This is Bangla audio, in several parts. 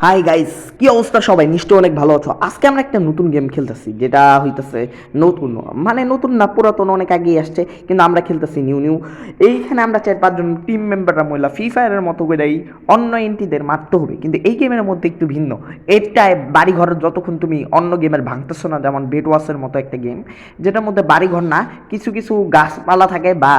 হাই গাইস, কি অবস্থা সবাই? নিশ্চয়ই অনেক ভালো আছো। আজকে আমরা একটা নতুন গেম খেলতেছি, যেটা হইতেছে নতুন, মানে নতুন না, পুরাতন, অনেক আগেই আসছে, কিন্তু আমরা খেলতেছি নিউ নিউ। এইখানে আমরা 4-5 জন টিম মেম্বাররা মহিলা ফ্রি ফায়ারের মতো করেই অন্য এন্টিদের মারতে হবে, কিন্তু এই গেমের মধ্যে একটু ভিন্ন। এটায় বাড়িঘর যতক্ষণ তুমি অন্য গেমের ভাঙতেছো না, যেমন বেডওয়াসের মতো একটা গেম, যেটার মধ্যে বাড়িঘর না, কিছু কিছু গাছপালা থাকে বা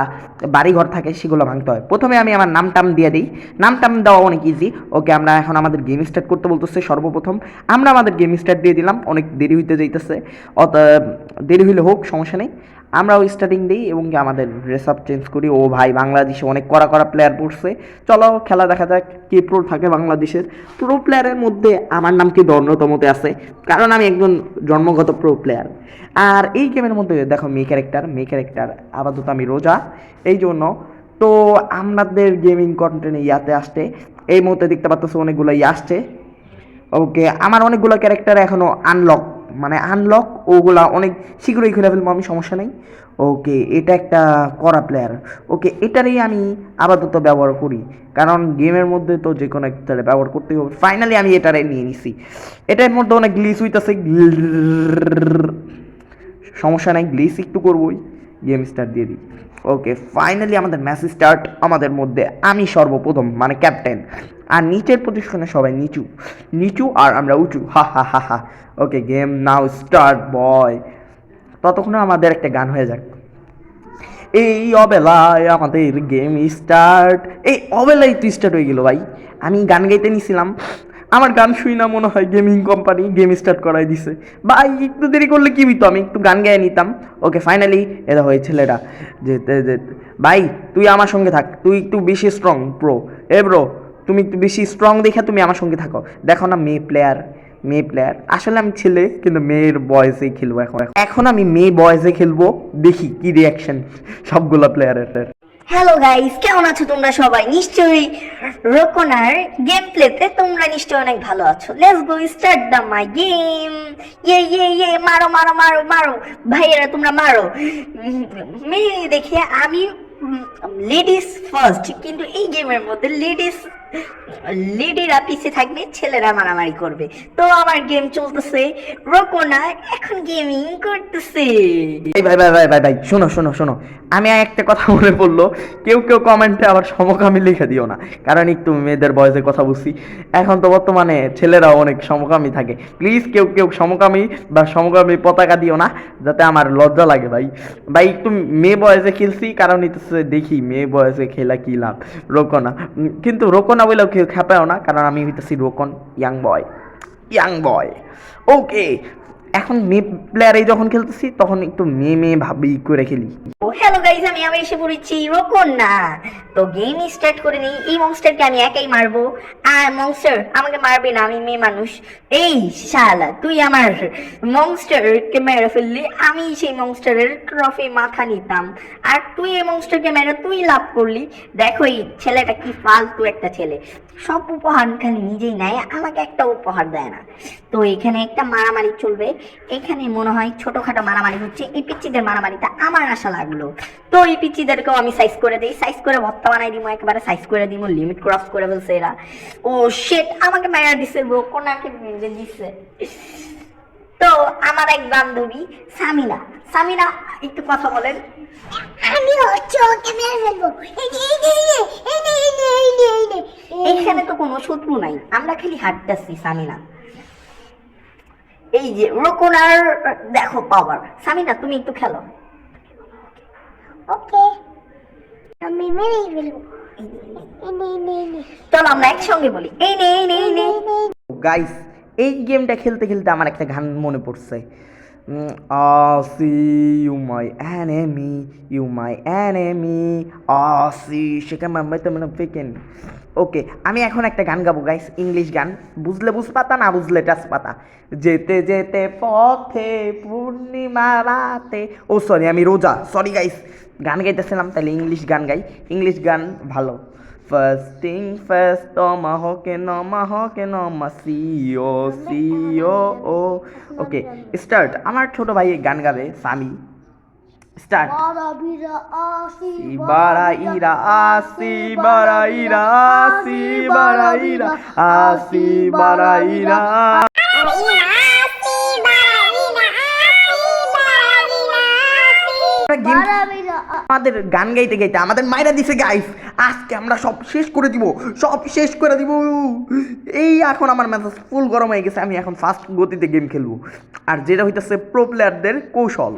বাড়িঘর থাকে, সেগুলো ভাঙতে হয়। প্রথমে আমি আমার নাম টাম দিয়ে দিই। নাম টাম দেওয়া অনেক ইজি। ওকে, আমরা এখন আমাদের গেম স্টার্ট করতে বলতেছে। সর্বপ্রথম আমরা আমাদের গেম স্টার্ট দিয়ে দিলাম, অনেক দেরি হইতে যাইতেছে। অত দেরি হইলে হোক, সমস্যা নেই। আমরাও স্টার্টিং দিই এবং কি আমাদের ড্রেস আপ চেঞ্জ করি। ও ভাই, বাংলাদেশে অনেক কড়া কড়া প্লেয়ার পড়ছে। চলো খেলা দেখা যাক কে প্রো থাকে বাংলাদেশের। প্রো প্লেয়ারের মধ্যে আমার নাম কিন্তু অন্যতমতে আছে, কারণ আমি একজন জন্মগত প্রো প্লেয়ার। আর এই গেমের মধ্যে দেখো মে ক্যারেক্টার আপাতত আমি রোজা, এই জন্য। তো আমাদের গেমিং কন্টেন্ট ইয়াতে আসছে, এই মুহূর্তে দেখতে পাচ্ছ অনেকগুলো ইয়ে আসছে। ওকে, আমার অনেকগুলো ক্যারেক্টার এখনও আনলক, মানে আনলক, ওগুলা অনেক শীঘ্রই খুলে ফেলবো আমি, সমস্যা নেই। ওকে, এটা একটা কড়া প্লেয়ার। ওকে, এটারই আমি আপাতত ব্যবহার করি, কারণ গেমের মধ্যে তো যে কোনো একটা ব্যবহার করতেই হবে। ফাইনালি আমি এটারে নিয়ে নিছি। এটার মধ্যে অনেক গ্লিচ হইতেছে, সমস্যা নাই, গ্লিচ একটু করবোই। গেম স্টার্ট দিয়ে দিই। ওকে, ফাইনালি আমাদের ম্যাচ স্টার্ট। আমাদের মধ্যে আমি সর্বপ্রথম, মানে ক্যাপ্টেন। আর নিচের পজিশনে সবাই নিচু নিচু, আর আমরা উঁচু, হা হা হা হা। ওকে, গেম নাও স্টার্ট বয়। ততক্ষণে আমাদের একটা গান হয়ে যাক। এই অবেলায় আমাদের গেম স্টার্ট। এই অবেলায় তো স্টার্ট হয়ে গেল ভাই। আমি গান গাইতে নিছিলাম, আমার গান শুই না, মনে হয় গেমিং কোম্পানি গেম স্টার্ট করাই দিছে। ভাই একটু দেরি করলে কি হইতো, আমি একটু গান গাইয়ে নিতাম। ওকে, ফাইনালি এরা হয় ছেলেরা যেতে যেতে। ভাই তুই আমার সঙ্গে থাক, তুই একটু বেশি স্ট্রং প্রো। এ ব্রো, তুমি একটু বেশি স্ট্রং দেখে তুমি আমার সঙ্গে থাকো। দেখো না, মেয়ে প্লেয়ার আসলে আমি ছেলে, কিন্তু মেয়ের বয়সেই খেলবো এখন। এখন আমি মেয়ে বয়সে খেলবো, দেখি কি রিয়াকশন সবগুলো প্লেয়ারের। হ্যালো গাইস, কেমন আছো তোমরা সবাই? নিশ্চয়ই রোকনার গেম প্লেতে তোমরা নিশ্চয়ই অনেক ভালো আছো। Let's go start the my game. ইয়ে মারো মারো মারো মারো ভাইয়েরা, তোমরা মারো। মেয়ে দেখে আমি লেডিস ফার্স্ট, কিন্তু এই গেমের মধ্যে লেডিরা পিছে থাকবে, ছেলেরা মারামারি করবে। তো আমার গেম চলতেছে, রোকনা এখন গেমিং করতেছে। ভাই ভাই ভাই ভাই ভাই ভাই, শোনো শোনো শোনো, আমি একটা কথা মনে পড়লো। কেউ কেউ কমেন্টে আবার সমকামী লিখে দিও না, কারণ একটু মেয়েদের বয়সে কথা বুঝছি। এখন তো বর্তমানে ছেলেরাও অনেক সমকামী থাকে। প্লিজ কেউ কেউ সমকামী বা সমকামী পতাকা দিও না, যাতে আমার লজ্জা লাগে ভাই। ভাই একটু মেয়ে বয়সে খেলছি, কারণ হইতেছে দেখি মেয়ে বয়সে খেলা কি লাভ। রোকনা, কিন্তু রোকনা বলেও কেউ খেপায়ও না, কারণ আমি হইতেছি রোকন, ইয়াং বয়। ওকে, এখন মেয়ে প্লেয়ারে যখন খেলতেছি, তখন একটু মেয়ে ভাবি করে খেলি। ও হ্যালো গাইস, আমি আবার এসে পড়েছি। রোকন না, তো গেম স্টার্ট করে নেই। এই মনস্টারকে আমি একাই মারবো। আর মনস্টার আমাকে মারবে না, আমি মেয়ে মানুষ। এই শালা, তুই আমার মনস্টারকে মেরে ফেললি, আমি সেই মনস্টারের ট্রফি মাথা নিতাম। আর তুই এই মনস্টারকে মেরে তুই লাভ করলি। দেখো এই ছেলেটা কি ফালতু একটা ছেলে, সব উপহার খালি নিজেই নেয়, আমাকে একটা উপহার দেয় না। তো এখানে একটা মারামারি চলবে। এখানে মনে হয় ছোটখাটো মারামারি হচ্ছে। এই পিচ্চিদের মারামারিটা আমার আশা লাগলো। তো এই পিচ্চিদেরকেও আমি সাইজ করে দিই, সাইজ করে ভত্তা বানাই দিব, একেবারে সাইজ করে দিব। লিমিট ক্রস করে ফেলছে এরা। ও শেট, আমাকে মারা দিছে, কোনাকে ভেঙে দিছে। তো আমার এক বান্ধবী সামিনা, সামিনা একটু কথা বলেন। আমি হচ্ছে ওকে মেরে ফেলবো। এখানে তো কোনো শত্রু নাই, আমরা খালি হাঁটতেছি। সামিনা, এই যে রোকনার দেখো পাওয়ার। সামিনা তুমি একটু খেলো। ওকে, আমি মেরেই ফেলবো। চলো আমরা একসঙ্গে বলি, এই নে এই নে এই নে। গাইস, এই গেমটা খেলতে খেলতে আমার একটা গান মনে পড়ছে। See you my enemy, you my enemy, সি সেখানে মাম্বাই তো মানে ফেকেন। ওকে, আমি এখন একটা গান গাবো গাইস, ইংলিশ গান। বুঝলে বুঝপাতা, না বুঝলে টাচপাতা। যেতে যেতে পথে পূর্ণিমা রাতে। ও সরি, আমি রোজা, সরি গাইস। গান গাইতেছিলাম, তাহলে ইংলিশ গান গাই। ইংলিশ গান ভালো। ফার্স্ট থিং ফার্স্ট, নমা সিও ও। Okay start. আমার ছোট ভাই গান গাবে, সামি। স্টার্ট। বারাবিরা আসি বারাইরা আসি বারাইরা আসি বারাইরা আসি বারাইরা। বারাবিরা আমাদের গান গাইতে গাইতে আমাদের মাইরা দিছে গাইস। আজকে আমরা সব শেষ করে দিব, সব শেষ করে দিব। এই এখন আমার মেজাজ ফুল গরম হয়ে গেছে, আমি এখন ফাস্ট গতিতে গেম খেলবো। আর যেটা হইতাছে প্রো প্লেয়ারদের কৌশল।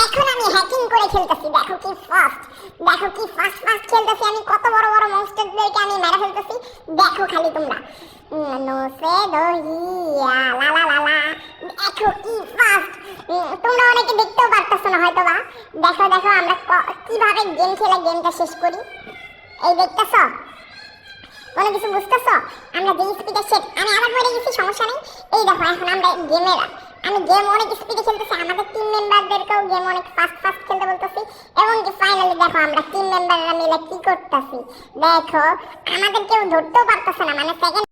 এখন আমি হ্যাকিং করে খেলতেছি, দেখো কি ফাস্ট, দেখো কি ফাস্ট ফাস্ট খেলতেছি আমি, কত বড় বড় মনস্টারদেরকে আমি মেরে ফেলতেছি, দেখো খালি তোমরা। নো সে দহিয়া লা লা লা লা, দেখো কি ফাস্ট। তোমরা অনেকে দেখতেও পারতেছো না হয়তো বা, দেখো দেখো আমরা কিভাবে গেম খেলে গেমটা শেষ করি। এই দেখতেছো, কোনো কিছু বুঝতেছো? আমরা যে স্পিডে শেষ, আমি আবার মরে গেছি, সমস্যা নেই। এই দেখো এখন আমরা আমি গেম অনেক স্পিডে খেলতেছি, আমাদের টিম মেম্বারদেরকেও গেম অনেক ফাস্ট ফাস্ট খেলতে বলতেছি। এবং কি ফাইনালি দেখো আমরা টিম মেম্বাররা মিলে কি করতেছি, দেখো আমাদের কেউ ধরতেও পারতেছে না, মানে সেকেন্ড